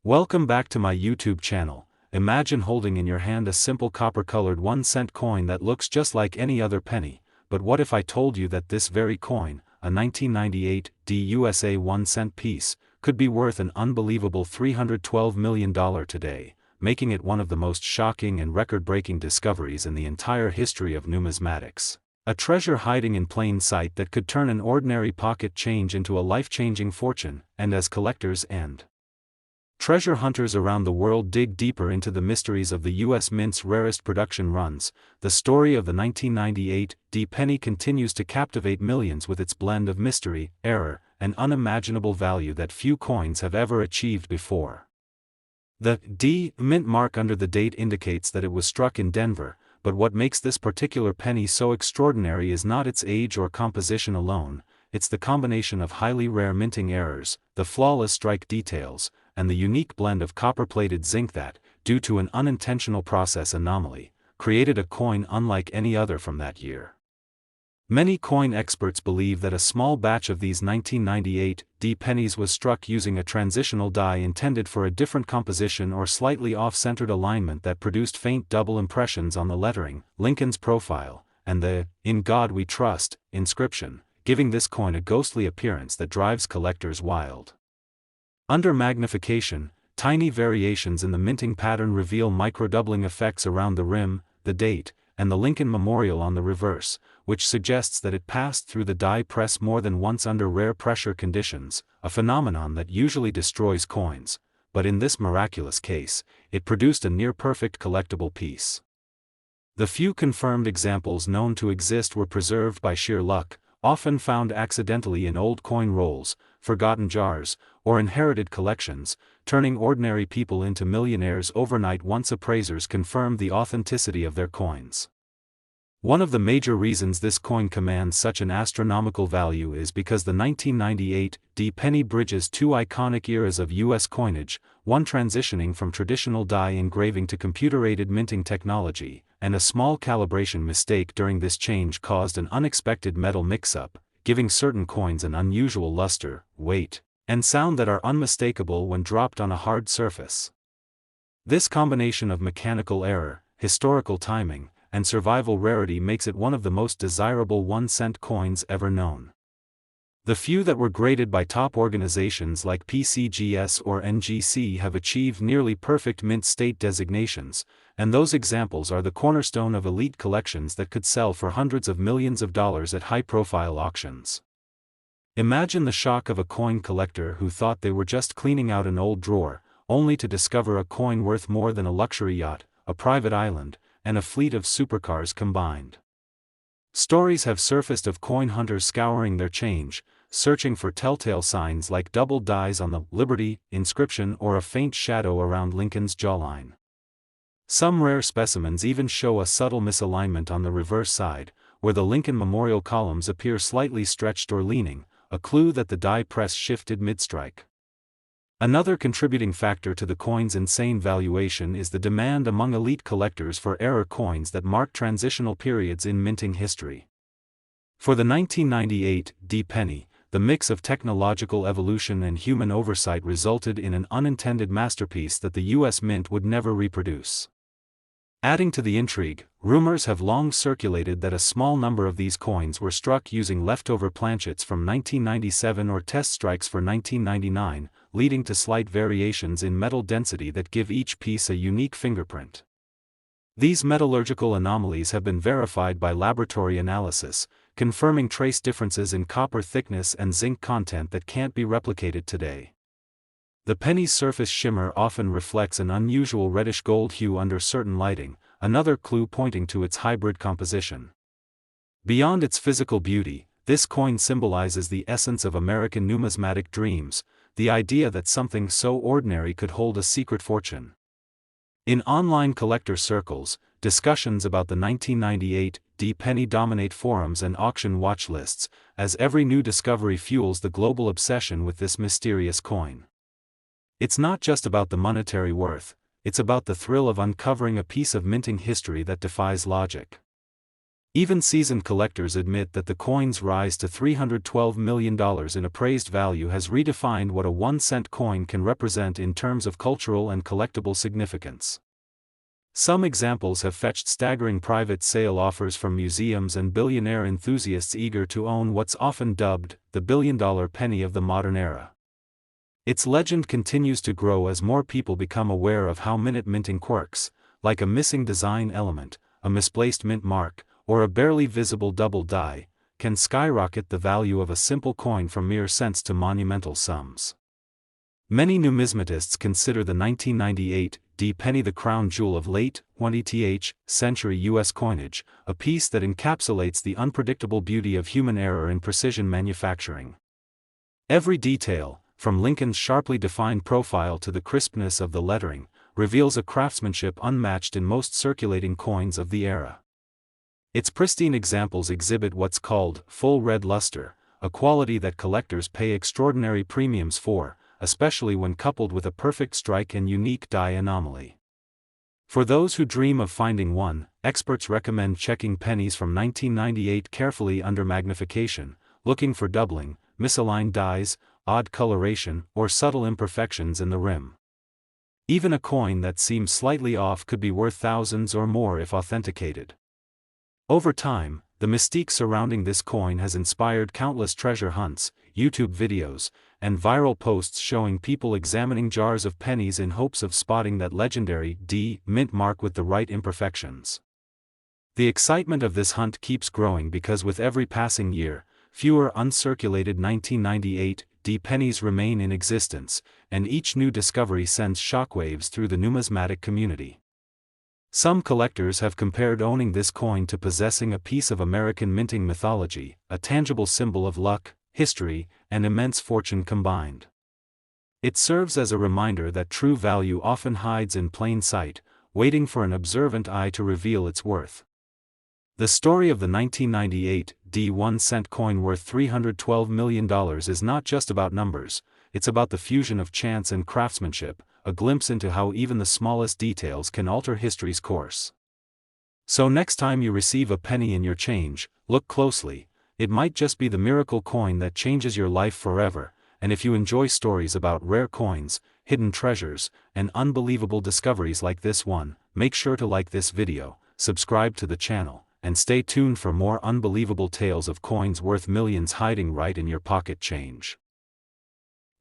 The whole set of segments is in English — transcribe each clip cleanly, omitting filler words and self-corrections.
Welcome back to my YouTube channel. Imagine holding in your hand a simple copper-colored 1-cent coin that looks just like any other penny, but what if I told you that this very coin, a 1998 USA 1-cent piece, could be worth an unbelievable $312 million today, making it one of the most shocking and record-breaking discoveries in the entire history of numismatics. A treasure hiding in plain sight that could turn an ordinary pocket change into a life-changing fortune, and as collectors and treasure hunters around the world dig deeper into the mysteries of the U.S. Mint's rarest production runs, the story of the 1998 penny continues to captivate millions with its blend of mystery, error, and unimaginable value that few coins have ever achieved before. The D Mint mark under the date indicates that it was struck in Denver, but what makes this particular penny so extraordinary is not its age or composition alone, it's the combination of highly rare minting errors, the flawless strike details, and the unique blend of copper-plated zinc that, due to an unintentional process anomaly, created a coin unlike any other from that year. Many coin experts believe that a small batch of these 1998 pennies was struck using a transitional die intended for a different composition or slightly off-centered alignment that produced faint double impressions on the lettering, Lincoln's profile, and the "In God We Trust" inscription, giving this coin a ghostly appearance that drives collectors wild. Under magnification, tiny variations in the minting pattern reveal microdoubling effects around the rim, the date, and the Lincoln Memorial on the reverse, which suggests that it passed through the die press more than once under rare pressure conditions, a phenomenon that usually destroys coins, but in this miraculous case, it produced a near-perfect collectible piece. The few confirmed examples known to exist were preserved by sheer luck, often found accidentally in old coin rolls, forgotten jars, or inherited collections, turning ordinary people into millionaires overnight once appraisers confirmed the authenticity of their coins. One of the major reasons this coin commands such an astronomical value is because the 1998 penny bridges two iconic eras of U.S. coinage, one transitioning from traditional die engraving to computer-aided minting technology, and a small calibration mistake during this change caused an unexpected metal mix-up, giving certain coins an unusual luster, weight, and sound that are unmistakable when dropped on a hard surface. This combination of mechanical error, historical timing, and survival rarity makes it one of the most desirable 1-cent coins ever known. The few that were graded by top organizations like PCGS or NGC have achieved nearly perfect mint state designations, and those examples are the cornerstone of elite collections that could sell for hundreds of millions of dollars at high-profile auctions. Imagine the shock of a coin collector who thought they were just cleaning out an old drawer, only to discover a coin worth more than a luxury yacht, a private island, and a fleet of supercars combined. Stories have surfaced of coin hunters scouring their change, searching for telltale signs like double dies on the Liberty inscription or a faint shadow around Lincoln's jawline. Some rare specimens even show a subtle misalignment on the reverse side, where the Lincoln Memorial columns appear slightly stretched or leaning, a clue that the die press shifted mid-strike. Another contributing factor to the coin's insane valuation is the demand among elite collectors for error coins that mark transitional periods in minting history. For the 1998 penny, the mix of technological evolution and human oversight resulted in an unintended masterpiece that the U.S. Mint would never reproduce. Adding to the intrigue, rumors have long circulated that a small number of these coins were struck using leftover planchets from 1997 or test strikes for 1999, leading to slight variations in metal density that give each piece a unique fingerprint. These metallurgical anomalies have been verified by laboratory analysis, confirming trace differences in copper thickness and zinc content that can't be replicated today. The penny's surface shimmer often reflects an unusual reddish-gold hue under certain lighting, another clue pointing to its hybrid composition. Beyond its physical beauty, this coin symbolizes the essence of American numismatic dreams, the idea that something so ordinary could hold a secret fortune. In online collector circles, discussions about the 1998 penny dominate forums and auction watch lists, as every new discovery fuels the global obsession with this mysterious coin. It's not just about the monetary worth, it's about the thrill of uncovering a piece of minting history that defies logic. Even seasoned collectors admit that the coin's rise to $312 million in appraised value has redefined what a 1-cent coin can represent in terms of cultural and collectible significance. Some examples have fetched staggering private sale offers from museums and billionaire enthusiasts eager to own what's often dubbed the billion-dollar penny of the modern era. Its legend continues to grow as more people become aware of how minting quirks, like a missing design element, a misplaced mint mark, or a barely visible double die, can skyrocket the value of a simple coin from mere cents to monumental sums. Many numismatists consider the 1998 D penny the crown jewel of late 20th century U.S. coinage, a piece that encapsulates the unpredictable beauty of human error in precision manufacturing. Every detail, from Lincoln's sharply defined profile to the crispness of the lettering, reveals a craftsmanship unmatched in most circulating coins of the era. Its pristine examples exhibit what's called full red luster, a quality that collectors pay extraordinary premiums for, especially when coupled with a perfect strike and unique die anomaly. For those who dream of finding one, experts recommend checking pennies from 1998 carefully under magnification, looking for doubling, misaligned dies, odd coloration, or subtle imperfections in the rim. Even a coin that seems slightly off could be worth thousands or more if authenticated. Over time, the mystique surrounding this coin has inspired countless treasure hunts, YouTube videos, and viral posts showing people examining jars of pennies in hopes of spotting that legendary D mint mark with the right imperfections. The excitement of this hunt keeps growing because with every passing year, fewer uncirculated 1998 D pennies remain in existence, and each new discovery sends shockwaves through the numismatic community. Some collectors have compared owning this coin to possessing a piece of American minting mythology, a tangible symbol of luck, history, and immense fortune combined. It serves as a reminder that true value often hides in plain sight, waiting for an observant eye to reveal its worth. The story of the 1998 D 1-cent coin worth $312 million is not just about numbers, it's about the fusion of chance and craftsmanship, a glimpse into how even the smallest details can alter history's course. So next time you receive a penny in your change, look closely. It might just be the miracle coin that changes your life forever, and if you enjoy stories about rare coins, hidden treasures, and unbelievable discoveries like this one, make sure to like this video, subscribe to the channel, and stay tuned for more unbelievable tales of coins worth millions hiding right in your pocket change.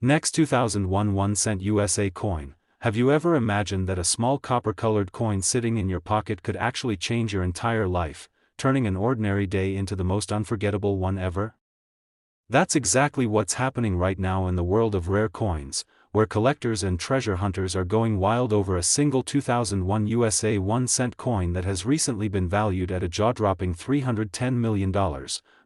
Next, 2001 1-cent USA coin. Have you ever imagined that a small copper-colored coin sitting in your pocket could actually change your entire life, turning an ordinary day into the most unforgettable one ever? That's exactly what's happening right now in the world of rare coins, where collectors and treasure hunters are going wild over a single 2001 USA 1-cent coin that has recently been valued at a jaw-dropping $310 million,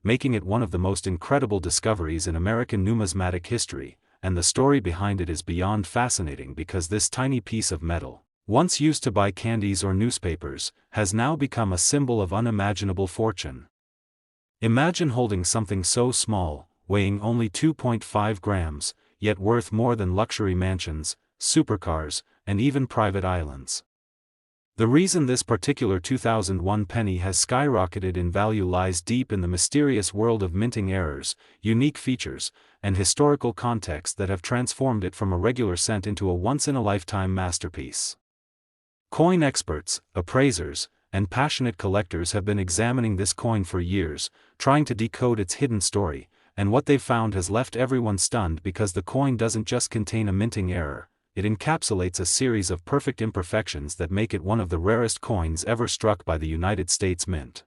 making it one of the most incredible discoveries in American numismatic history. And the story behind it is beyond fascinating because this tiny piece of metal, once used to buy candies or newspapers, has now become a symbol of unimaginable fortune. Imagine holding something so small, weighing only 2.5 grams, yet worth more than luxury mansions, supercars, and even private islands. The reason this particular 2001 penny has skyrocketed in value lies deep in the mysterious world of minting errors, unique features, and historical context that have transformed it from a regular cent into a once-in-a-lifetime masterpiece. Coin experts, appraisers, and passionate collectors have been examining this coin for years, trying to decode its hidden story, and what they've found has left everyone stunned because the coin doesn't just contain a minting error, it encapsulates a series of perfect imperfections that make it one of the rarest coins ever struck by the United States Mint.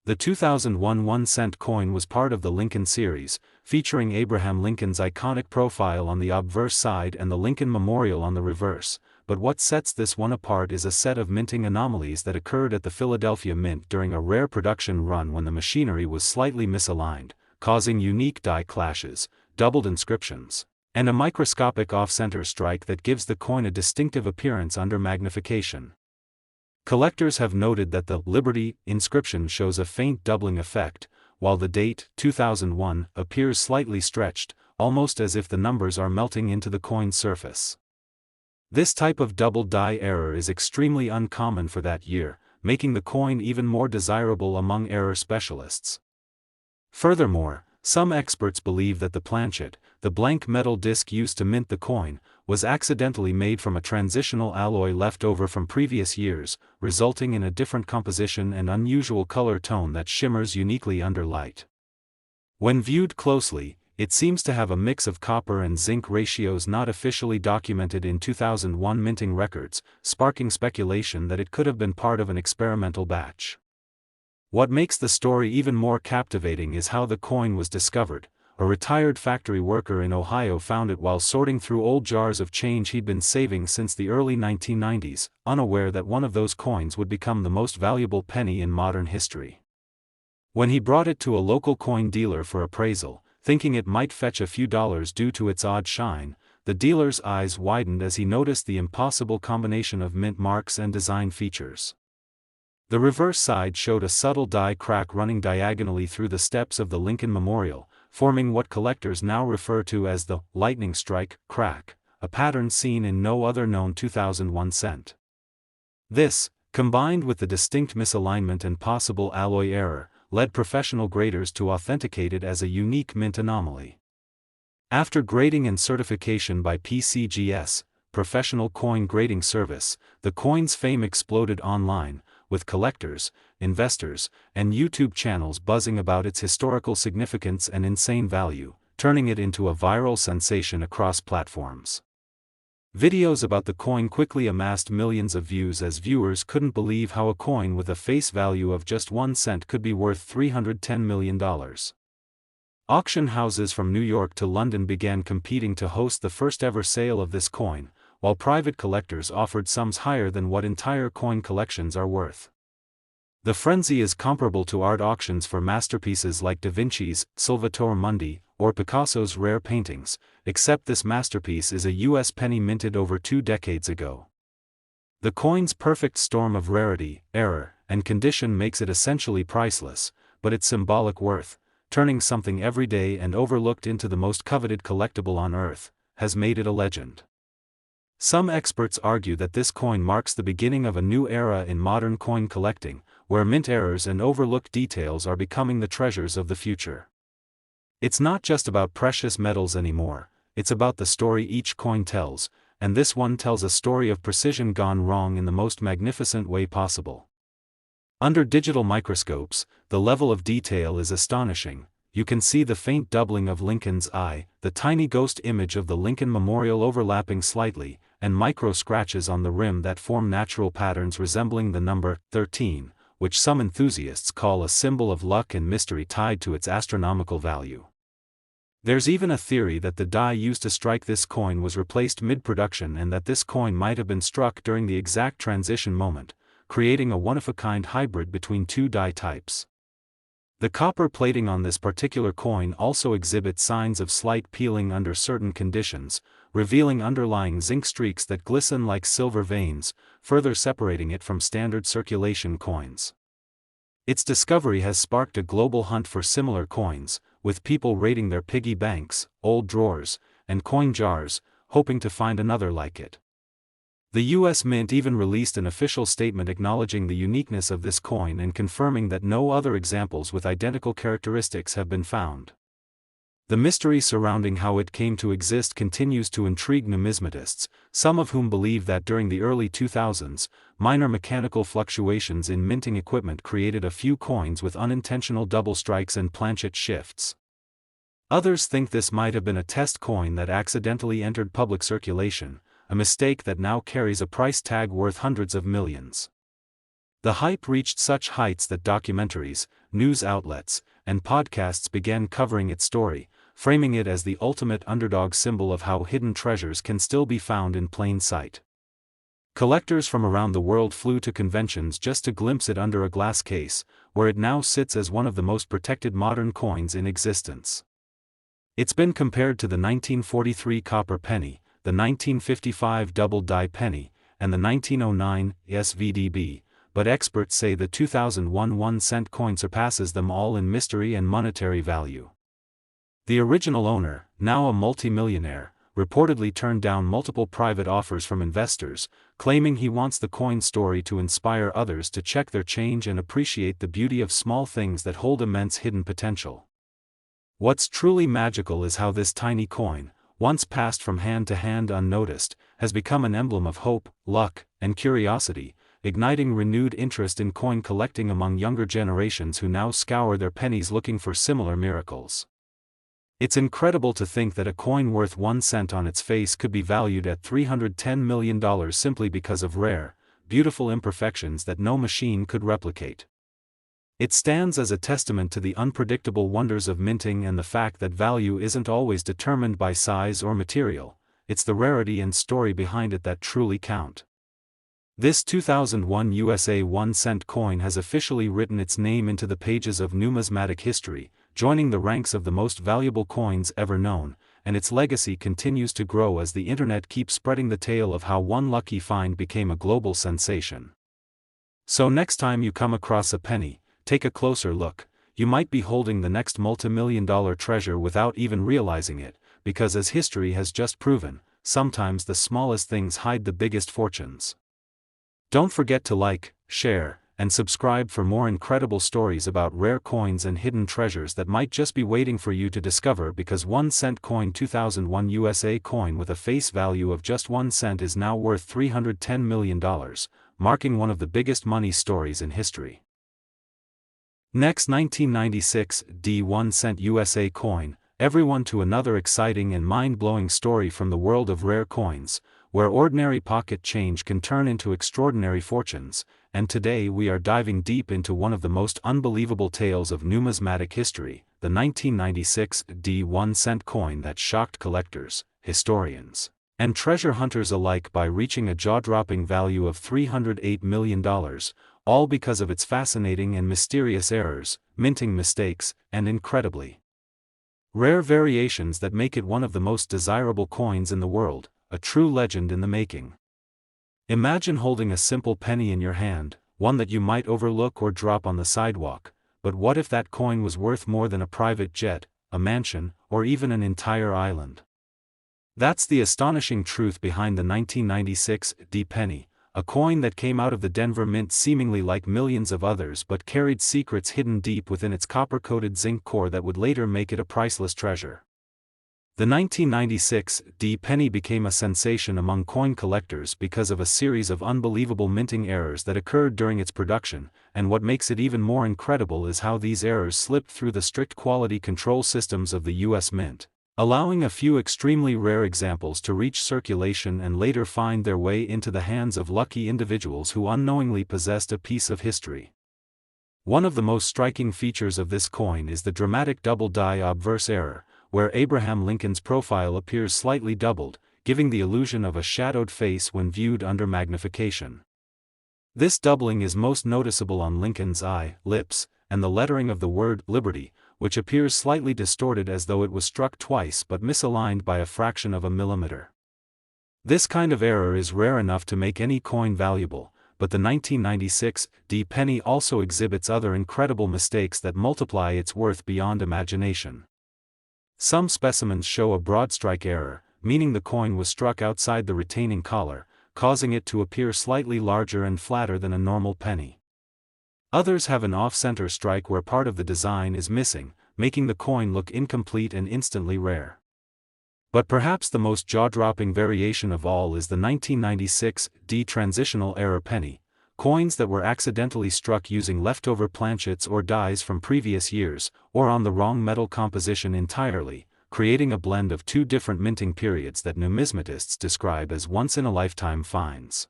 The 2001 1-cent coin was part of the Lincoln series, featuring Abraham Lincoln's iconic profile on the obverse side and the Lincoln Memorial on the reverse, but what sets this one apart is a set of minting anomalies that occurred at the Philadelphia Mint during a rare production run when the machinery was slightly misaligned, causing unique die clashes, doubled inscriptions, and a microscopic off-center strike that gives the coin a distinctive appearance under magnification. Collectors have noted that the Liberty inscription shows a faint doubling effect, while the date, 2001, appears slightly stretched, almost as if the numbers are melting into the coin's surface. This type of double die error is extremely uncommon for that year, making the coin even more desirable among error specialists. Furthermore, some experts believe that the planchet, the blank metal disc used to mint the coin, was accidentally made from a transitional alloy left over from previous years, resulting in a different composition and unusual color tone that shimmers uniquely under light. When viewed closely, it seems to have a mix of copper and zinc ratios not officially documented in 2001 minting records, sparking speculation that it could have been part of an experimental batch. What makes the story even more captivating is how the coin was discovered. A retired factory worker in Ohio found it while sorting through old jars of change he'd been saving since the early 1990s, unaware that one of those coins would become the most valuable penny in modern history. When he brought it to a local coin dealer for appraisal, thinking it might fetch a few dollars due to its odd shine, the dealer's eyes widened as he noticed the impossible combination of mint marks and design features. The reverse side showed a subtle die crack running diagonally through the steps of the Lincoln Memorial, forming what collectors now refer to as the lightning strike crack, a pattern seen in no other known 2001 cent. This, combined with the distinct misalignment and possible alloy error, led professional graders to authenticate it as a unique mint anomaly. After grading and certification by PCGS, Professional Coin Grading Service, the coin's fame exploded online, with collectors, investors, and YouTube channels buzzing about its historical significance and insane value, turning it into a viral sensation across platforms. Videos about the coin quickly amassed millions of views as viewers couldn't believe how a coin with a face value of just 1 cent could be worth $310 million. Auction houses from New York to London began competing to host the first ever sale of this coin, while private collectors offered sums higher than what entire coin collections are worth. The frenzy is comparable to art auctions for masterpieces like Da Vinci's Salvator Mundi, or Picasso's rare paintings, except this masterpiece is a U.S. penny minted over 2 decades ago. The coin's perfect storm of rarity, error, and condition makes it essentially priceless, but its symbolic worth, turning something everyday and overlooked into the most coveted collectible on earth, has made it a legend. Some experts argue that this coin marks the beginning of a new era in modern coin collecting, where mint errors and overlooked details are becoming the treasures of the future. It's not just about precious metals anymore, it's about the story each coin tells, and this one tells a story of precision gone wrong in the most magnificent way possible. Under digital microscopes, the level of detail is astonishing. You can see the faint doubling of Lincoln's eye, the tiny ghost image of the Lincoln Memorial overlapping slightly, and micro scratches on the rim that form natural patterns resembling the number 13, which some enthusiasts call a symbol of luck and mystery tied to its astronomical value. There's even a theory that the die used to strike this coin was replaced mid-production and that this coin might have been struck during the exact transition moment, creating a one-of-a-kind hybrid between 2 die types. The copper plating on this particular coin also exhibits signs of slight peeling under certain conditions, revealing underlying zinc streaks that glisten like silver veins, further separating it from standard circulation coins. Its discovery has sparked a global hunt for similar coins, with people raiding their piggy banks, old drawers, and coin jars, hoping to find another like it. The U.S. Mint even released an official statement acknowledging the uniqueness of this coin and confirming that no other examples with identical characteristics have been found. The mystery surrounding how it came to exist continues to intrigue numismatists, some of whom believe that during the early 2000s, minor mechanical fluctuations in minting equipment created a few coins with unintentional double strikes and planchet shifts. Others think this might have been a test coin that accidentally entered public circulation, a mistake that now carries a price tag worth hundreds of millions. The hype reached such heights that documentaries, news outlets, and podcasts began covering its story, framing it as the ultimate underdog symbol of how hidden treasures can still be found in plain sight. Collectors from around the world flew to conventions just to glimpse it under a glass case, where it now sits as one of the most protected modern coins in existence. It's been compared to the 1943 copper penny, the 1955 double-die penny, and the 1909 SVDB, but experts say the 2001 1-cent coin surpasses them all in mystery and monetary value. The original owner, now a multi-millionaire, reportedly turned down multiple private offers from investors, claiming he wants the coin story to inspire others to check their change and appreciate the beauty of small things that hold immense hidden potential. What's truly magical is how this tiny coin, once passed from hand to hand unnoticed, has become an emblem of hope, luck, and curiosity, igniting renewed interest in coin collecting among younger generations who now scour their pennies looking for similar miracles. It's incredible to think that a coin worth 1 cent on its face could be valued at $310 million simply because of rare, beautiful imperfections that no machine could replicate. It stands as a testament to the unpredictable wonders of minting and the fact that value isn't always determined by size or material, it's the rarity and story behind it that truly count. This 2001 USA 1-cent coin has officially written its name into the pages of numismatic history, joining the ranks of the most valuable coins ever known, and its legacy continues to grow as the internet keeps spreading the tale of how one lucky find became a global sensation. So next time you come across a penny, take a closer look. You might be holding the next multi-million-dollar treasure without even realizing it, because as history has just proven, sometimes the smallest things hide the biggest fortunes. Don't forget to like, share, and subscribe for more incredible stories about rare coins and hidden treasures that might just be waiting for you to discover, because 1-cent coin 2001 USA coin with a face value of just 1 cent is now worth $310 million, marking one of the biggest money stories in history. Next, 1996 1-cent USA coin, everyone to another exciting and mind-blowing story from the world of rare coins, where ordinary pocket change can turn into extraordinary fortunes, and today we are diving deep into one of the most unbelievable tales of numismatic history, the 1996 1-cent coin that shocked collectors, historians, and treasure hunters alike by reaching a jaw-dropping value of $308 million, all because of its fascinating and mysterious errors, minting mistakes, and incredibly rare variations that make it one of the most desirable coins in the world, a true legend in the making. Imagine holding a simple penny in your hand, one that you might overlook or drop on the sidewalk, but what if that coin was worth more than a private jet, a mansion, or even an entire island? That's the astonishing truth behind the 1996 penny, a coin that came out of the Denver Mint seemingly like millions of others but carried secrets hidden deep within its copper-coated zinc core that would later make it a priceless treasure. The 1996 penny became a sensation among coin collectors because of a series of unbelievable minting errors that occurred during its production, and what makes it even more incredible is how these errors slipped through the strict quality control systems of the U.S. Mint, allowing a few extremely rare examples to reach circulation and later find their way into the hands of lucky individuals who unknowingly possessed a piece of history. One of the most striking features of this coin is the dramatic double-die obverse error, where Abraham Lincoln's profile appears slightly doubled, giving the illusion of a shadowed face when viewed under magnification. This doubling is most noticeable on Lincoln's eye, lips, and the lettering of the word liberty, which appears slightly distorted as though it was struck twice but misaligned by a fraction of a millimeter. This kind of error is rare enough to make any coin valuable, but the 1996 penny also exhibits other incredible mistakes that multiply its worth beyond imagination. Some specimens show a broad strike error, meaning the coin was struck outside the retaining collar, causing it to appear slightly larger and flatter than a normal penny. Others have an off-center strike where part of the design is missing, making the coin look incomplete and instantly rare. But perhaps the most jaw-dropping variation of all is the 1996 transitional error penny, coins that were accidentally struck using leftover planchets or dies from previous years, or on the wrong metal composition entirely, creating a blend of two different minting periods that numismatists describe as once-in-a-lifetime finds.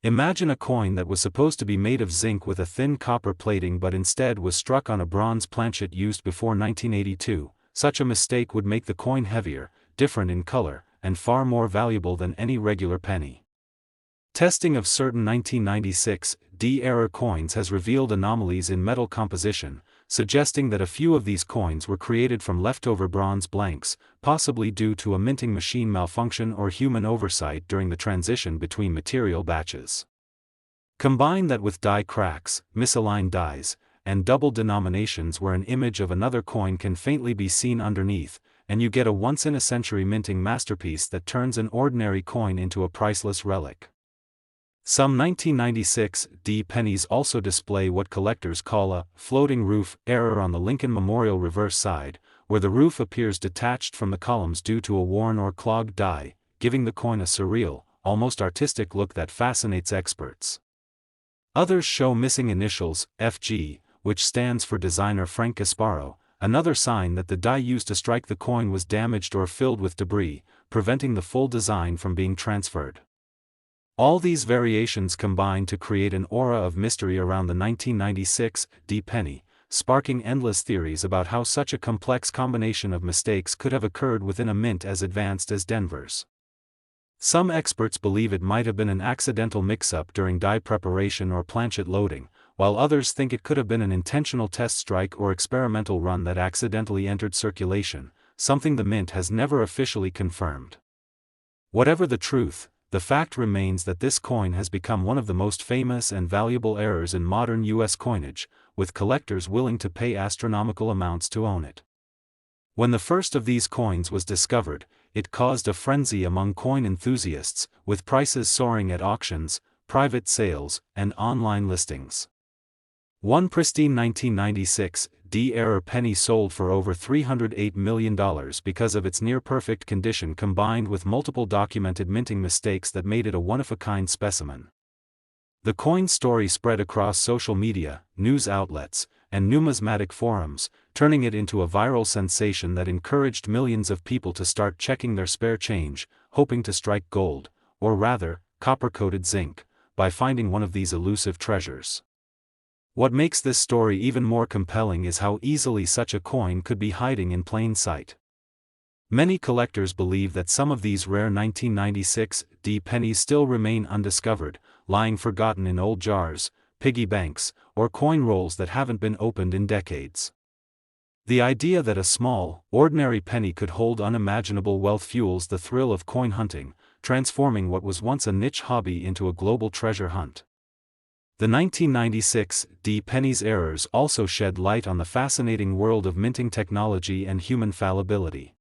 Imagine a coin that was supposed to be made of zinc with a thin copper plating but instead was struck on a bronze planchet used before 1982. Such a mistake would make the coin heavier, different in color, and far more valuable than any regular penny. Testing of certain 1996 error coins has revealed anomalies in metal composition, suggesting that a few of these coins were created from leftover bronze blanks, possibly due to a minting machine malfunction or human oversight during the transition between material batches. Combine that with die cracks, misaligned dies, and double denominations where an image of another coin can faintly be seen underneath, and you get a once-in-a-century minting masterpiece that turns an ordinary coin into a priceless relic. Some 1996 pennies also display what collectors call a floating roof error on the Lincoln Memorial reverse side, where the roof appears detached from the columns due to a worn or clogged die, giving the coin a surreal, almost artistic look that fascinates experts. Others show missing initials, FG, which stands for designer Frank Gasparo, another sign that the die used to strike the coin was damaged or filled with debris, preventing the full design from being transferred. All these variations combine to create an aura of mystery around the 1996 penny, sparking endless theories about how such a complex combination of mistakes could have occurred within a mint as advanced as Denver's. Some experts believe it might have been an accidental mix-up during die preparation or planchet loading, while others think it could have been an intentional test strike or experimental run that accidentally entered circulation, something the mint has never officially confirmed. Whatever the truth, the fact remains that this coin has become one of the most famous and valuable errors in modern U.S. coinage, with collectors willing to pay astronomical amounts to own it. When the first of these coins was discovered, it caused a frenzy among coin enthusiasts, with prices soaring at auctions, private sales, and online listings. One pristine 1996 error penny sold for over $308 million because of its near-perfect condition combined with multiple documented minting mistakes that made it a one-of-a-kind specimen. The coin's story spread across social media, news outlets, and numismatic forums, turning it into a viral sensation that encouraged millions of people to start checking their spare change, hoping to strike gold, or rather, copper-coated zinc, by finding one of these elusive treasures. What makes this story even more compelling is how easily such a coin could be hiding in plain sight. Many collectors believe that some of these rare 1996 pennies still remain undiscovered, lying forgotten in old jars, piggy banks, or coin rolls that haven't been opened in decades. The idea that a small, ordinary penny could hold unimaginable wealth fuels the thrill of coin hunting, transforming what was once a niche hobby into a global treasure hunt. The 1996 pennies errors also shed light on the fascinating world of minting technology and human fallibility.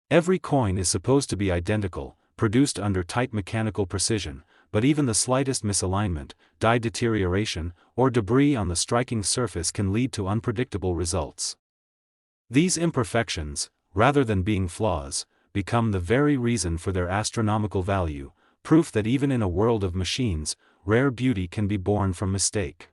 Every coin is supposed to be identical, produced under tight mechanical precision, but even the slightest misalignment, die deterioration, or debris on the striking surface can lead to unpredictable results. These imperfections, rather than being flaws, become the very reason for their astronomical value, proof that even in a world of machines, rare beauty can be born from mistake.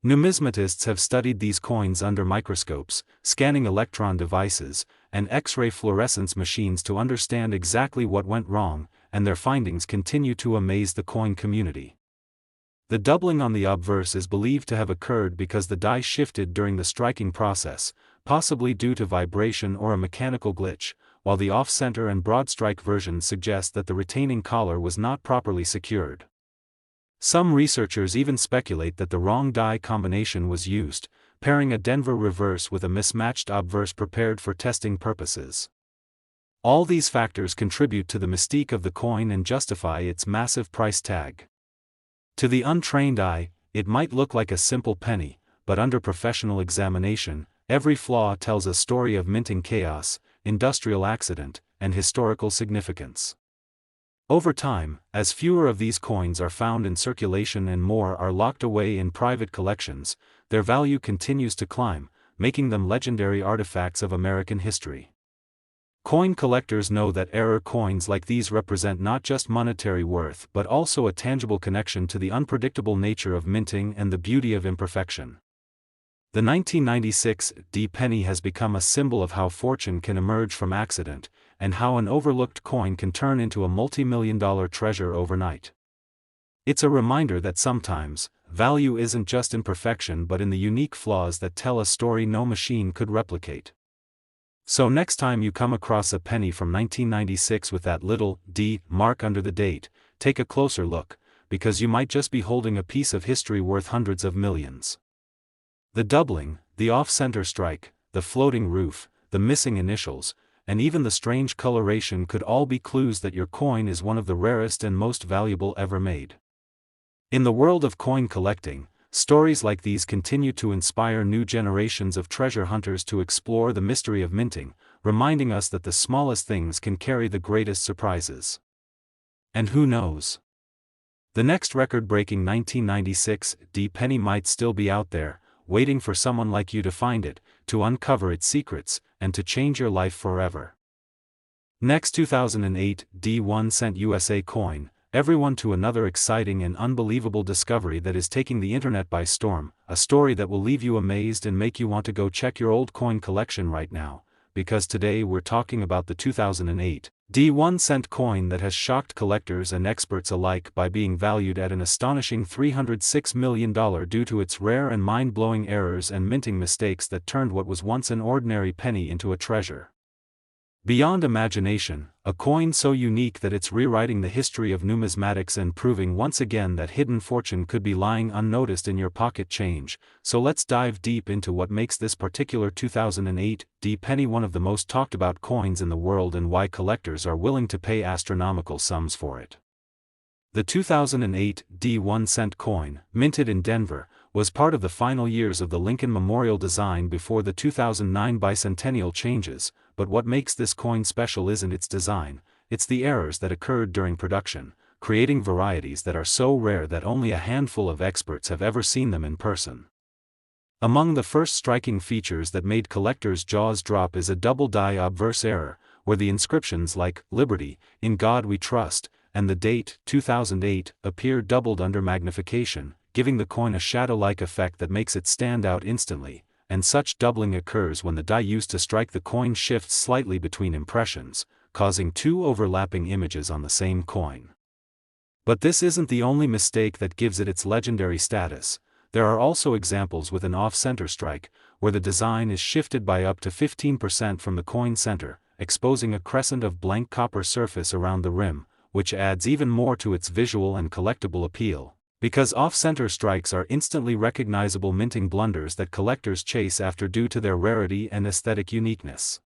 Numismatists have studied these coins under microscopes, scanning electron devices, and X-ray fluorescence machines to understand exactly what went wrong, and their findings continue to amaze the coin community. The doubling on the obverse is believed to have occurred because the die shifted during the striking process, possibly due to vibration or a mechanical glitch, while the off-center and broad strike versions suggest that the retaining collar was not properly secured. Some researchers even speculate that the wrong die combination was used, pairing a Denver reverse with a mismatched obverse prepared for testing purposes. All these factors contribute to the mystique of the coin and justify its massive price tag. To the untrained eye, it might look like a simple penny, but under professional examination, every flaw tells a story of minting chaos, industrial accident, and historical significance. Over time, as fewer of these coins are found in circulation and more are locked away in private collections, their value continues to climb, making them legendary artifacts of American history. Coin collectors know that error coins like these represent not just monetary worth but also a tangible connection to the unpredictable nature of minting and the beauty of imperfection. The 1996 penny has become a symbol of how fortune can emerge from accident, and how an overlooked coin can turn into a multi-million-dollar treasure overnight. It's a reminder that sometimes, value isn't just in perfection but in the unique flaws that tell a story no machine could replicate. So next time you come across a penny from 1996 with that little D mark under the date, take a closer look, because you might just be holding a piece of history worth hundreds of millions. The doubling, the off-center strike, the floating roof, the missing initials, and even the strange coloration could all be clues that your coin is one of the rarest and most valuable ever made. In the world of coin collecting, stories like these continue to inspire new generations of treasure hunters to explore the mystery of minting, reminding us that the smallest things can carry the greatest surprises. And who knows? The next record-breaking 1996 penny might still be out there, waiting for someone like you to find it, to uncover its secrets, and to change your life forever. Next 2008 1 cent USA coin, everyone to another exciting and unbelievable discovery that is taking the internet by storm, a story that will leave you amazed and make you want to go check your old coin collection right now, because today we're talking about the 2008 1 cent coin that has shocked collectors and experts alike by being valued at an astonishing $306 million due to its rare and mind-blowing errors and minting mistakes that turned what was once an ordinary penny into a treasure. Beyond imagination, a coin so unique that it's rewriting the history of numismatics and proving once again that hidden fortune could be lying unnoticed in your pocket change. So let's dive deep into what makes this particular 2008 penny one of the most talked about coins in the world and why collectors are willing to pay astronomical sums for it. The 2008 1 cent coin, minted in Denver, was part of the final years of the Lincoln Memorial design before the 2009 bicentennial changes, but what makes this coin special isn't its design, it's the errors that occurred during production, creating varieties that are so rare that only a handful of experts have ever seen them in person. Among the first striking features that made collectors' jaws drop is a double die obverse error, where the inscriptions like "Liberty," "In God We Trust," and the date 2008 appear doubled under magnification, giving the coin a shadow-like effect that makes it stand out instantly, and such doubling occurs when the die used to strike the coin shifts slightly between impressions, causing two overlapping images on the same coin. But this isn't the only mistake that gives it its legendary status. There are also examples with an off-center strike, where the design is shifted by up to 15% from the coin center, exposing a crescent of blank copper surface around the rim, which adds even more to its visual and collectible appeal, because off-center strikes are instantly recognizable minting blunders that collectors chase after due to their rarity and aesthetic uniqueness.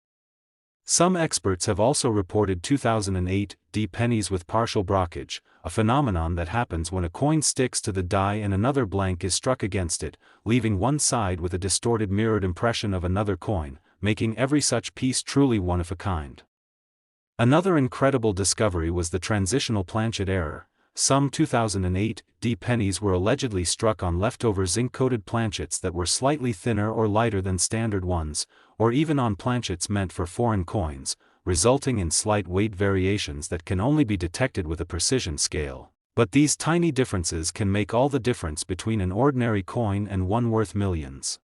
Some experts have also reported 2008 pennies with partial brockage, a phenomenon that happens when a coin sticks to the die and another blank is struck against it, leaving one side with a distorted mirrored impression of another coin, making every such piece truly one of a kind. Another incredible discovery was the transitional planchet error. Some 2008 pennies were allegedly struck on leftover zinc-coated planchets that were slightly thinner or lighter than standard ones, or even on planchets meant for foreign coins, resulting in slight weight variations that can only be detected with a precision scale. But these tiny differences can make all the difference between an ordinary coin and one worth millions.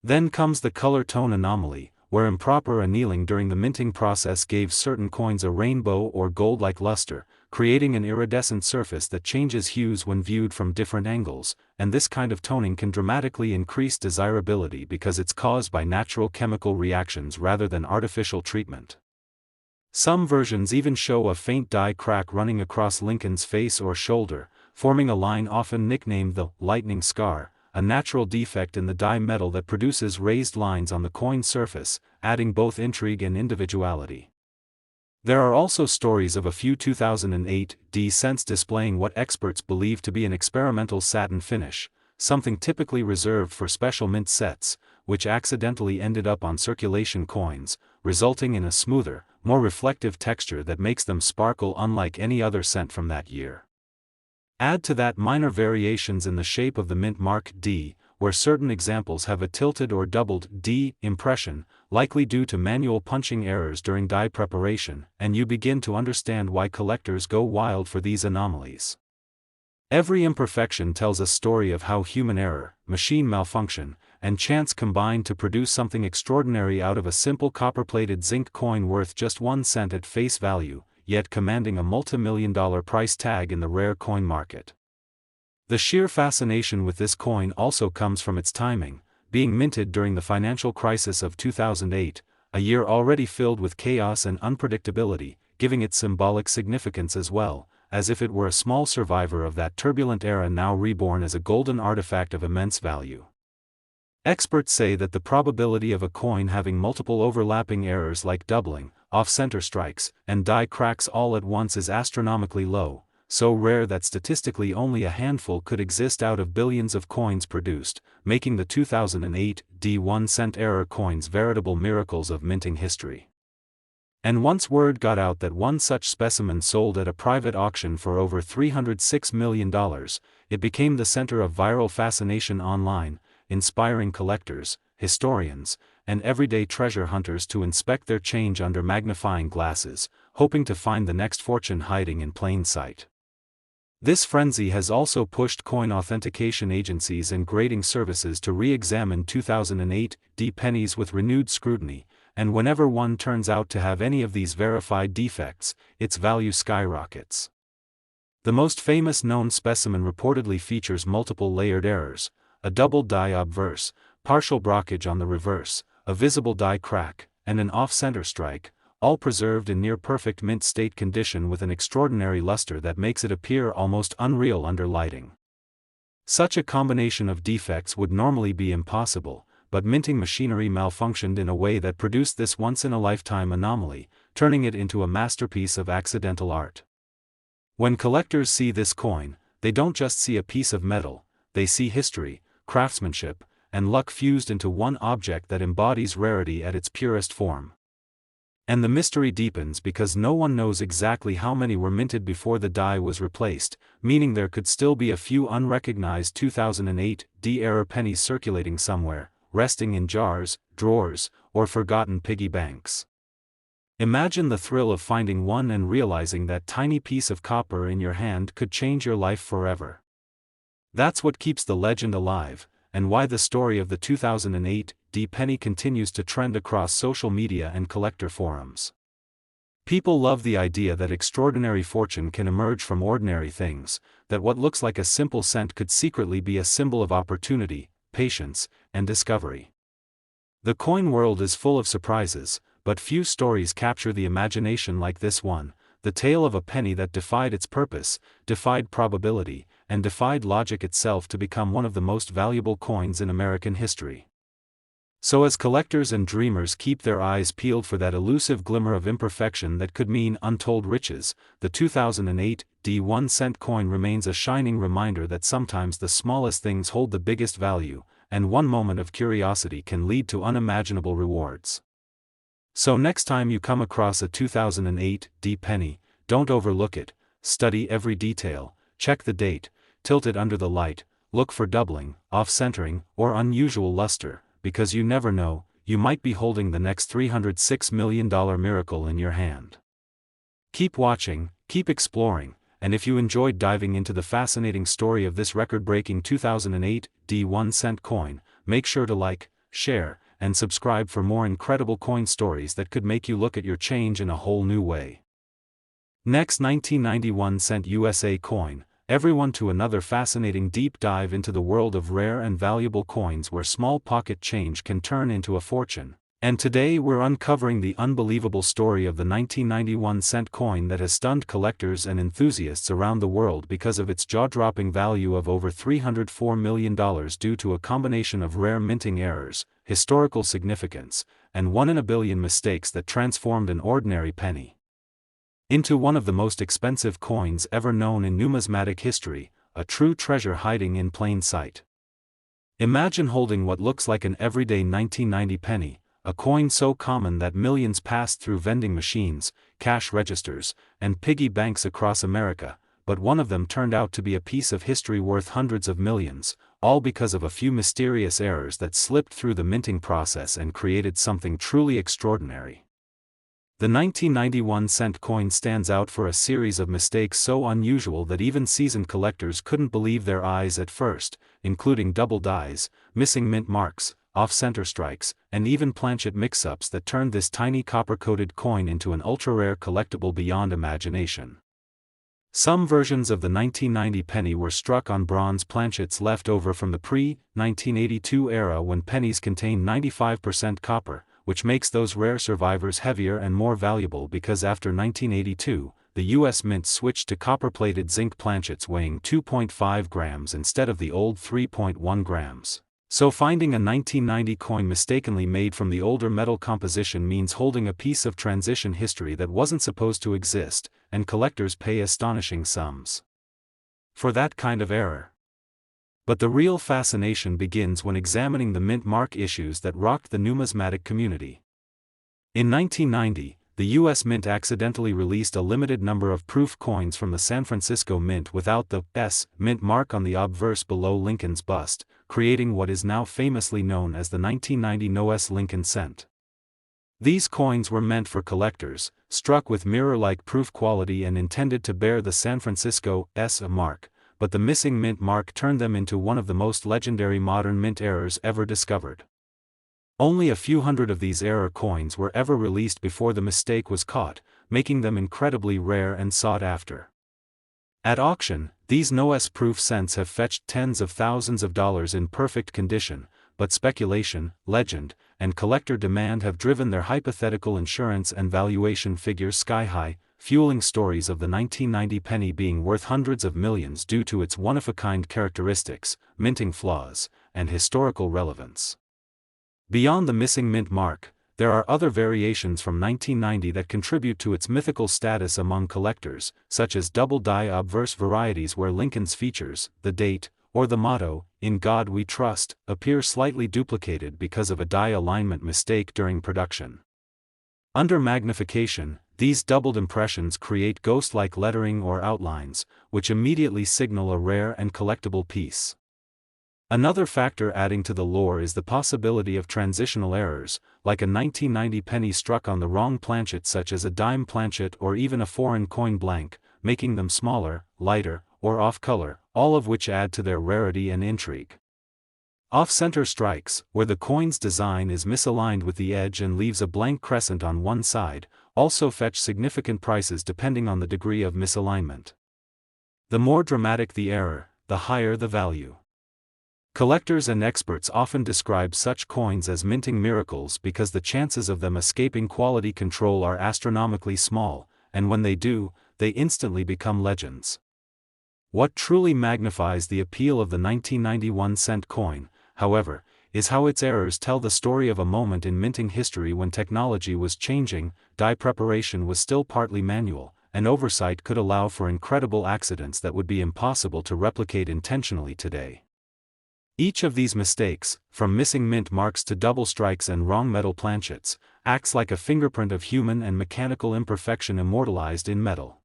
Then comes the color tone anomaly, where improper annealing during the minting process gave certain coins a rainbow or gold-like luster, creating an iridescent surface that changes hues when viewed from different angles, and this kind of toning can dramatically increase desirability because it's caused by natural chemical reactions rather than artificial treatment. Some versions even show a faint die crack running across Lincoln's face or shoulder, forming a line often nicknamed the lightning scar, a natural defect in the die metal that produces raised lines on the coin surface, adding both intrigue and individuality. There are also stories of a few 2008 cents displaying what experts believe to be an experimental satin finish, something typically reserved for special mint sets, which accidentally ended up on circulation coins, resulting in a smoother, more reflective texture that makes them sparkle unlike any other cent from that year. Add to that minor variations in the shape of the mint mark D, where certain examples have a tilted or doubled D impression, likely due to manual punching errors during die preparation, and you begin to understand why collectors go wild for these anomalies. Every imperfection tells a story of how human error, machine malfunction, and chance combine to produce something extraordinary out of a simple copper-plated zinc coin worth just 1 cent at face value, yet commanding a multi-million-dollar price tag in the rare coin market. The sheer fascination with this coin also comes from its timing, being minted during the financial crisis of 2008, a year already filled with chaos and unpredictability, giving it symbolic significance as well, as if it were a small survivor of that turbulent era now reborn as a golden artifact of immense value. Experts say that the probability of a coin having multiple overlapping errors like doubling, off-center strikes, and die cracks all at once is astronomically low, so rare that statistically only a handful could exist out of billions of coins produced, making the 2008 1-cent error coins veritable miracles of minting history. And once word got out that one such specimen sold at a private auction for over $306 million, it became the center of viral fascination online, inspiring collectors, historians, and everyday treasure hunters to inspect their change under magnifying glasses, hoping to find the next fortune hiding in plain sight. This frenzy has also pushed coin authentication agencies and grading services to re-examine 2008 pennies with renewed scrutiny, and whenever one turns out to have any of these verified defects, its value skyrockets. The most famous known specimen reportedly features multiple layered errors, a double die obverse, partial blockage on the reverse, a visible die crack, and an off-center strike, all preserved in near-perfect mint state condition with an extraordinary luster that makes it appear almost unreal under lighting. Such a combination of defects would normally be impossible, but minting machinery malfunctioned in a way that produced this once-in-a-lifetime anomaly, turning it into a masterpiece of accidental art. When collectors see this coin, they don't just see a piece of metal, they see history, craftsmanship, and luck fused into one object that embodies rarity at its purest form. And the mystery deepens because no one knows exactly how many were minted before the die was replaced, meaning there could still be a few unrecognized 2008 error pennies circulating somewhere, resting in jars, drawers, or forgotten piggy banks. Imagine the thrill of finding one and realizing that tiny piece of copper in your hand could change your life forever. That's what keeps the legend alive, and why the story of the 2008 penny continues to trend across social media and collector forums. People love the idea that extraordinary fortune can emerge from ordinary things, that what looks like a simple cent could secretly be a symbol of opportunity, patience, and discovery. The coin world is full of surprises, but few stories capture the imagination like this one, the tale of a penny that defied its purpose, defied probability, and defied logic itself to become one of the most valuable coins in American history. So as collectors and dreamers keep their eyes peeled for that elusive glimmer of imperfection that could mean untold riches, the 2008 1-cent coin remains a shining reminder that sometimes the smallest things hold the biggest value, and one moment of curiosity can lead to unimaginable rewards. So next time you come across a 2008 penny, don't overlook it, study every detail, check the date, tilt it under the light, look for doubling, off-centering, or unusual luster, because you never know, you might be holding the next $306 million miracle in your hand. Keep watching, keep exploring, and if you enjoyed diving into the fascinating story of this record-breaking 2008 1-cent coin, make sure to like, share, and subscribe for more incredible coin stories that could make you look at your change in a whole new way. Next, 1991 cent USA coin. Everyone to another fascinating deep dive into the world of rare and valuable coins where small pocket change can turn into a fortune. And today we're uncovering the unbelievable story of the 1991 cent coin that has stunned collectors and enthusiasts around the world because of its jaw-dropping value of over $304 million due to a combination of rare minting errors, historical significance, and one-in-a-billion mistakes that transformed an ordinary penny into one of the most expensive coins ever known in numismatic history, a true treasure hiding in plain sight. Imagine holding what looks like an everyday 1990 penny, a coin so common that millions passed through vending machines, cash registers, and piggy banks across America, but one of them turned out to be a piece of history worth hundreds of millions, all because of a few mysterious errors that slipped through the minting process and created something truly extraordinary. The 1991 cent coin stands out for a series of mistakes so unusual that even seasoned collectors couldn't believe their eyes at first, including double dies, missing mint marks, off-center strikes, and even planchet mix-ups that turned this tiny copper-coated coin into an ultra-rare collectible beyond imagination. Some versions of the 1990 penny were struck on bronze planchets left over from the pre-1982 era when pennies contained 95% copper, which makes those rare survivors heavier and more valuable because after 1982, the U.S. Mint switched to copper-plated zinc planchets weighing 2.5 grams instead of the old 3.1 grams. So finding a 1990 coin mistakenly made from the older metal composition means holding a piece of transition history that wasn't supposed to exist, and collectors pay astonishing sums for that kind of error. But the real fascination begins when examining the mint mark issues that rocked the numismatic community. In 1990, the U.S. Mint accidentally released a limited number of proof coins from the San Francisco Mint without the S mint mark on the obverse below Lincoln's bust, creating what is now famously known as the 1990 No-S Lincoln cent. These coins were meant for collectors, struck with mirror-like proof quality and intended to bear the San Francisco S mark, but the missing mint mark turned them into one of the most legendary modern mint errors ever discovered. Only a few hundred of these error coins were ever released before the mistake was caught, making them incredibly rare and sought after. At auction, these No-S proof cents have fetched tens of thousands of dollars in perfect condition, but speculation, legend, and collector demand have driven their hypothetical insurance and valuation figures sky-high, fueling stories of the 1990 penny being worth hundreds of millions due to its one-of-a-kind characteristics, minting flaws, and historical relevance. Beyond the missing mint mark, there are other variations from 1990 that contribute to its mythical status among collectors, such as double-die obverse varieties where Lincoln's features, the date, or the motto, "In God We Trust," appear slightly duplicated because of a die alignment mistake during production. Under magnification, these doubled impressions create ghost-like lettering or outlines, which immediately signal a rare and collectible piece. Another factor adding to the lore is the possibility of transitional errors, like a 1990 penny struck on the wrong planchet such as a dime planchet or even a foreign coin blank, making them smaller, lighter, or off-color, all of which add to their rarity and intrigue. Off-center strikes, where the coin's design is misaligned with the edge and leaves a blank crescent on one side, also fetch significant prices depending on the degree of misalignment. The more dramatic the error, the higher the value. Collectors and experts often describe such coins as minting miracles because the chances of them escaping quality control are astronomically small, and when they do, they instantly become legends. What truly magnifies the appeal of the 1991 cent coin, however, is how its errors tell the story of a moment in minting history when technology was changing, die preparation was still partly manual, and oversight could allow for incredible accidents that would be impossible to replicate intentionally today. Each of these mistakes, from missing mint marks to double strikes and wrong metal planchets, acts like a fingerprint of human and mechanical imperfection immortalized in metal.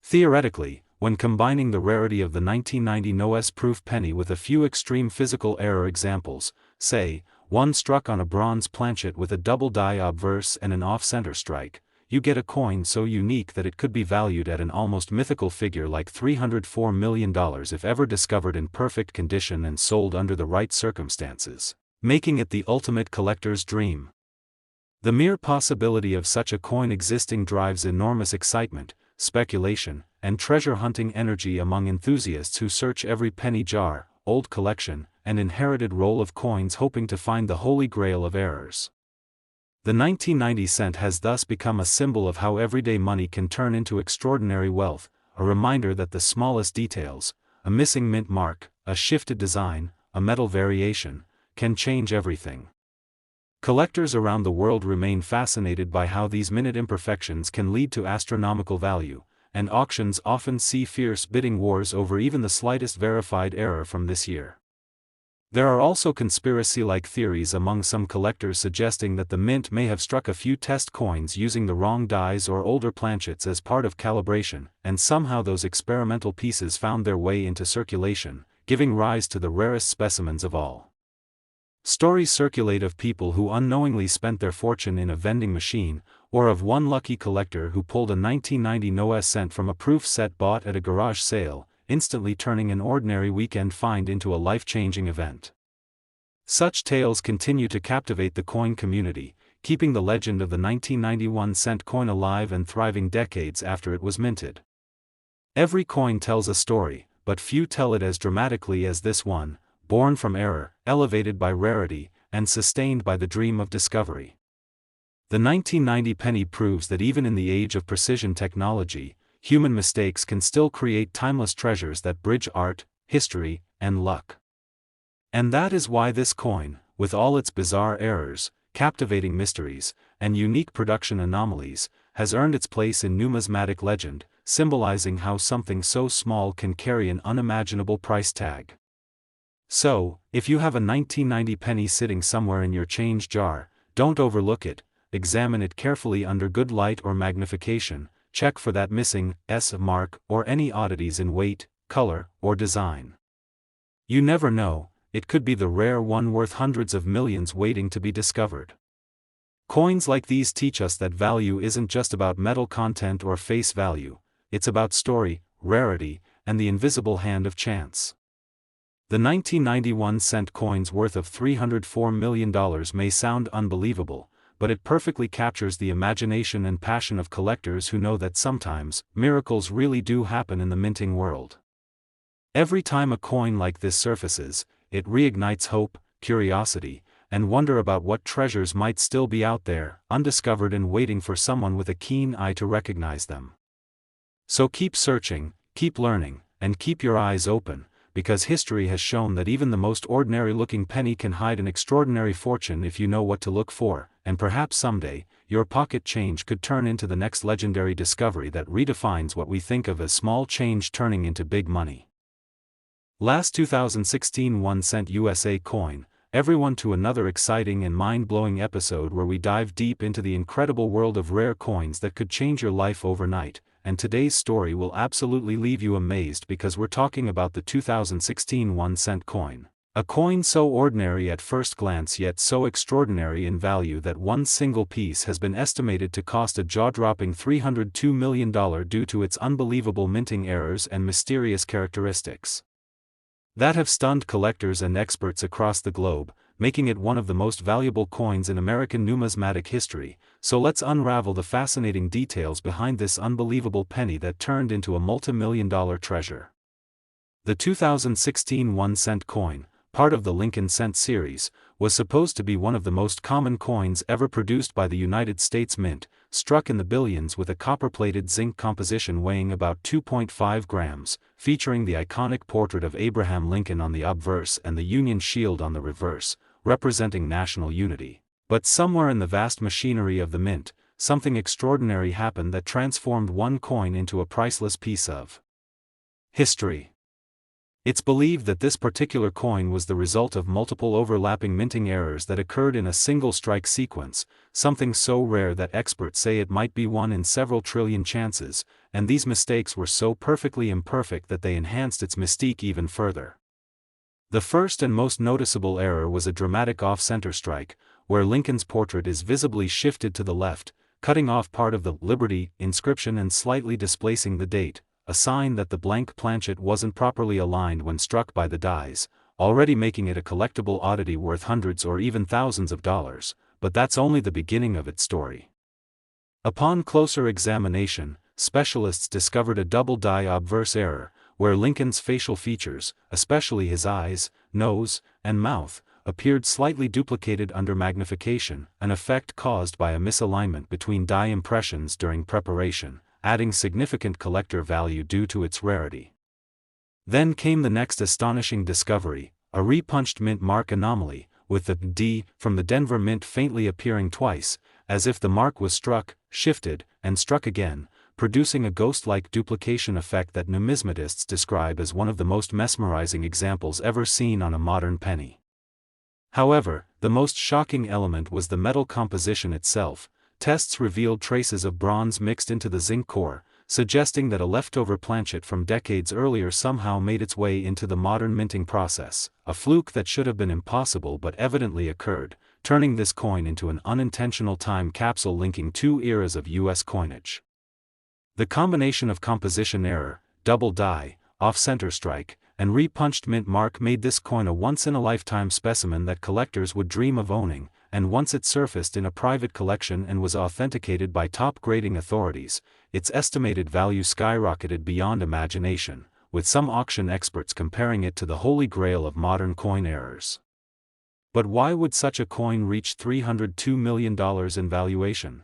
Theoretically, when combining the rarity of the 1990 No-S proof penny with a few extreme physical error examples, say, one struck on a bronze planchet with a double die obverse and an off-center strike, you get a coin so unique that it could be valued at an almost mythical figure like $304 million if ever discovered in perfect condition and sold under the right circumstances, making it the ultimate collector's dream. The mere possibility of such a coin existing drives enormous excitement, speculation, and treasure-hunting energy among enthusiasts who search every penny jar, old collection, and inherited roll of coins hoping to find the holy grail of errors. The 1990 cent has thus become a symbol of how everyday money can turn into extraordinary wealth, a reminder that the smallest details, a missing mint mark, a shifted design, a metal variation, can change everything. Collectors around the world remain fascinated by how these minute imperfections can lead to astronomical value, and auctions often see fierce bidding wars over even the slightest verified error from this year. There are also conspiracy-like theories among some collectors suggesting that the mint may have struck a few test coins using the wrong dies or older planchets as part of calibration, and somehow those experimental pieces found their way into circulation, giving rise to the rarest specimens of all. Stories circulate of people who unknowingly spent their fortune in a vending machine, or of one lucky collector who pulled a 1990 No-S cent from a proof set bought at a garage sale, instantly turning an ordinary weekend find into a life-changing event. Such tales continue to captivate the coin community, keeping the legend of the 1991 cent coin alive and thriving decades after it was minted. Every coin tells a story, but few tell it as dramatically as this one, born from error, elevated by rarity, and sustained by the dream of discovery. The 1990 penny proves that even in the age of precision technology, human mistakes can still create timeless treasures that bridge art, history, and luck. And that is why this coin, with all its bizarre errors, captivating mysteries, and unique production anomalies, has earned its place in numismatic legend, symbolizing how something so small can carry an unimaginable price tag. So, if you have a 1990 penny sitting somewhere in your change jar, don't overlook it, examine it carefully under good light or magnification, check for that missing S mark or any oddities in weight, color, or design. You never know, it could be the rare one worth hundreds of millions waiting to be discovered. Coins like these teach us that value isn't just about metal content or face value, it's about story, rarity, and the invisible hand of chance. The 1991 cent coin's worth of $304 million may sound unbelievable, but it perfectly captures the imagination and passion of collectors who know that sometimes, miracles really do happen in the minting world. Every time a coin like this surfaces, it reignites hope, curiosity, and wonder about what treasures might still be out there, undiscovered and waiting for someone with a keen eye to recognize them. So keep searching, keep learning, and keep your eyes open, because history has shown that even the most ordinary-looking penny can hide an extraordinary fortune if you know what to look for, and perhaps someday, your pocket change could turn into the next legendary discovery that redefines what we think of as small change turning into big money. Last 2016 1 cent USA coin, everyone to another exciting and mind-blowing episode where we dive deep into the incredible world of rare coins that could change your life overnight, and today's story will absolutely leave you amazed because we're talking about the 2016 1 cent coin. A coin so ordinary at first glance yet so extraordinary in value that one single piece has been estimated to cost a jaw-dropping $302 million due to its unbelievable minting errors and mysterious characteristics that have stunned collectors and experts across the globe, making it one of the most valuable coins in American numismatic history. So let's unravel the fascinating details behind this unbelievable penny that turned into a multi-million-dollar treasure. The 2016 1 cent coin, part of the Lincoln Cent series, was supposed to be one of the most common coins ever produced by the United States Mint, struck in the billions with a copper-plated zinc composition weighing about 2.5 grams, featuring the iconic portrait of Abraham Lincoln on the obverse and the Union Shield on the reverse, representing national unity. But somewhere in the vast machinery of the mint, something extraordinary happened that transformed one coin into a priceless piece of history. It's believed that this particular coin was the result of multiple overlapping minting errors that occurred in a single strike sequence, something so rare that experts say it might be one in several trillion chances, and these mistakes were so perfectly imperfect that they enhanced its mystique even further. The first and most noticeable error was a dramatic off-center strike, where Lincoln's portrait is visibly shifted to the left, cutting off part of the Liberty inscription and slightly displacing the date, a sign that the blank planchet wasn't properly aligned when struck by the dies, already making it a collectible oddity worth hundreds or even thousands of dollars, but that's only the beginning of its story. Upon closer examination, specialists discovered a double die obverse error, where Lincoln's facial features, especially his eyes, nose, and mouth, appeared slightly duplicated under magnification, an effect caused by a misalignment between die impressions during preparation, adding significant collector value due to its rarity. Then came the next astonishing discovery, a repunched mint mark anomaly, with the D from the Denver Mint faintly appearing twice, as if the mark was struck, shifted, and struck again, producing a ghost-like duplication effect that numismatists describe as one of the most mesmerizing examples ever seen on a modern penny. However, the most shocking element was the metal composition itself. Tests revealed traces of bronze mixed into the zinc core, suggesting that a leftover planchet from decades earlier somehow made its way into the modern minting process, a fluke that should have been impossible but evidently occurred, turning this coin into an unintentional time capsule linking two eras of U.S. coinage. The combination of composition error, double die, off-center strike, and repunched mint mark made this coin a once-in-a-lifetime specimen that collectors would dream of owning, and once it surfaced in a private collection and was authenticated by top grading authorities, its estimated value skyrocketed beyond imagination, with some auction experts comparing it to the holy grail of modern coin errors. But why would such a coin reach $302 million in valuation?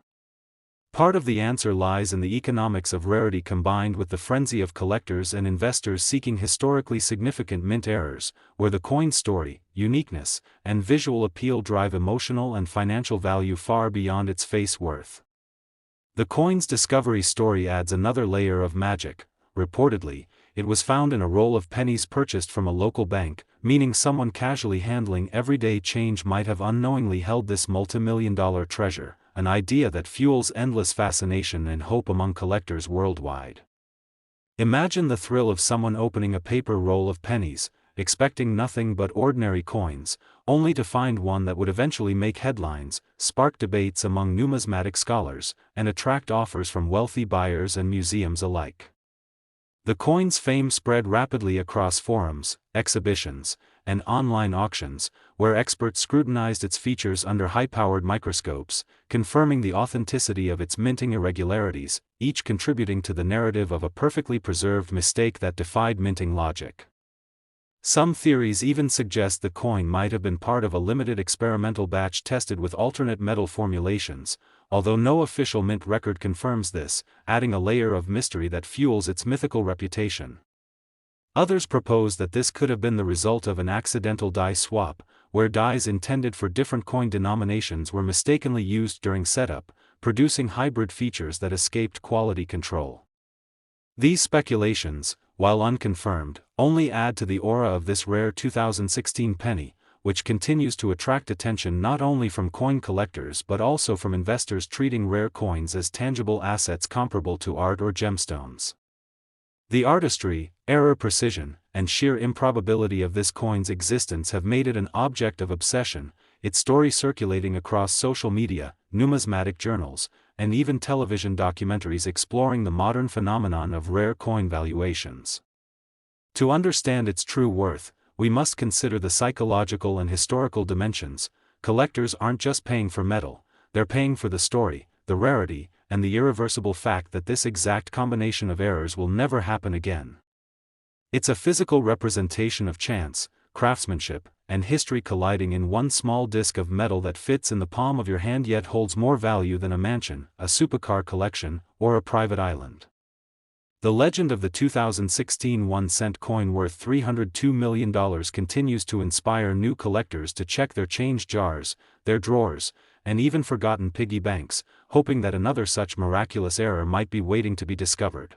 Part of the answer lies in the economics of rarity combined with the frenzy of collectors and investors seeking historically significant mint errors, where the coin's story, uniqueness, and visual appeal drive emotional and financial value far beyond its face worth. The coin's discovery story adds another layer of magic. Reportedly, it was found in a roll of pennies purchased from a local bank, meaning someone casually handling everyday change might have unknowingly held this multi-million-dollar treasure, an idea that fuels endless fascination and hope among collectors worldwide. Imagine the thrill of someone opening a paper roll of pennies, expecting nothing but ordinary coins, only to find one that would eventually make headlines, spark debates among numismatic scholars, and attract offers from wealthy buyers and museums alike. The coin's fame spread rapidly across forums, exhibitions, and online auctions, where experts scrutinized its features under high-powered microscopes, confirming the authenticity of its minting irregularities, each contributing to the narrative of a perfectly preserved mistake that defied minting logic. Some theories even suggest the coin might have been part of a limited experimental batch tested with alternate metal formulations, although no official mint record confirms this, adding a layer of mystery that fuels its mythical reputation. Others propose that this could have been the result of an accidental die swap, where dies intended for different coin denominations were mistakenly used during setup, producing hybrid features that escaped quality control. These speculations, while unconfirmed, only add to the aura of this rare 2016 penny, which continues to attract attention not only from coin collectors but also from investors treating rare coins as tangible assets comparable to art or gemstones. The artistry, error precision, and sheer improbability of this coin's existence have made it an object of obsession, its story circulating across social media, numismatic journals, and even television documentaries exploring the modern phenomenon of rare coin valuations. To understand its true worth, we must consider the psychological and historical dimensions. Collectors aren't just paying for metal, they're paying for the story, the rarity, and the irreversible fact that this exact combination of errors will never happen again. It's a physical representation of chance, craftsmanship, and history colliding in one small disc of metal that fits in the palm of your hand yet holds more value than a mansion, a supercar collection, or a private island. The legend of the 2016 1-cent coin worth $302 million continues to inspire new collectors to check their change jars, their drawers, and even forgotten piggy banks, hoping that another such miraculous error might be waiting to be discovered.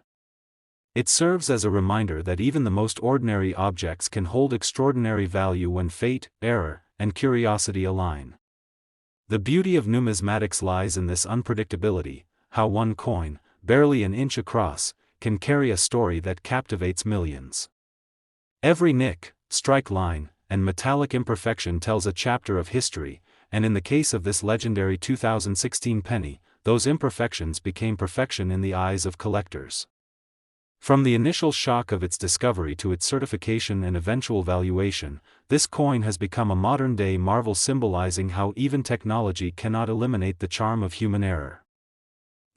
It serves as a reminder that even the most ordinary objects can hold extraordinary value when fate, error, and curiosity align. The beauty of numismatics lies in this unpredictability, how one coin, barely an inch across, can carry a story that captivates millions. Every nick, strike line, and metallic imperfection tells a chapter of history, and in the case of this legendary 2016 penny, those imperfections became perfection in the eyes of collectors. From the initial shock of its discovery to its certification and eventual valuation, this coin has become a modern-day marvel symbolizing how even technology cannot eliminate the charm of human error.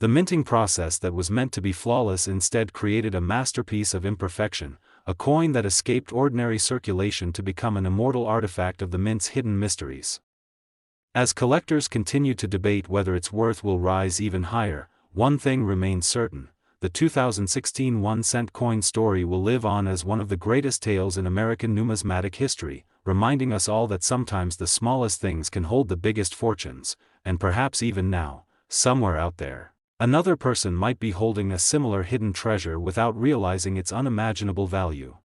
The minting process that was meant to be flawless instead created a masterpiece of imperfection, a coin that escaped ordinary circulation to become an immortal artifact of the mint's hidden mysteries. As collectors continue to debate whether its worth will rise even higher, one thing remains certain: the 2016 1-cent coin story will live on as one of the greatest tales in American numismatic history, reminding us all that sometimes the smallest things can hold the biggest fortunes, and perhaps even now, somewhere out there, another person might be holding a similar hidden treasure without realizing its unimaginable value.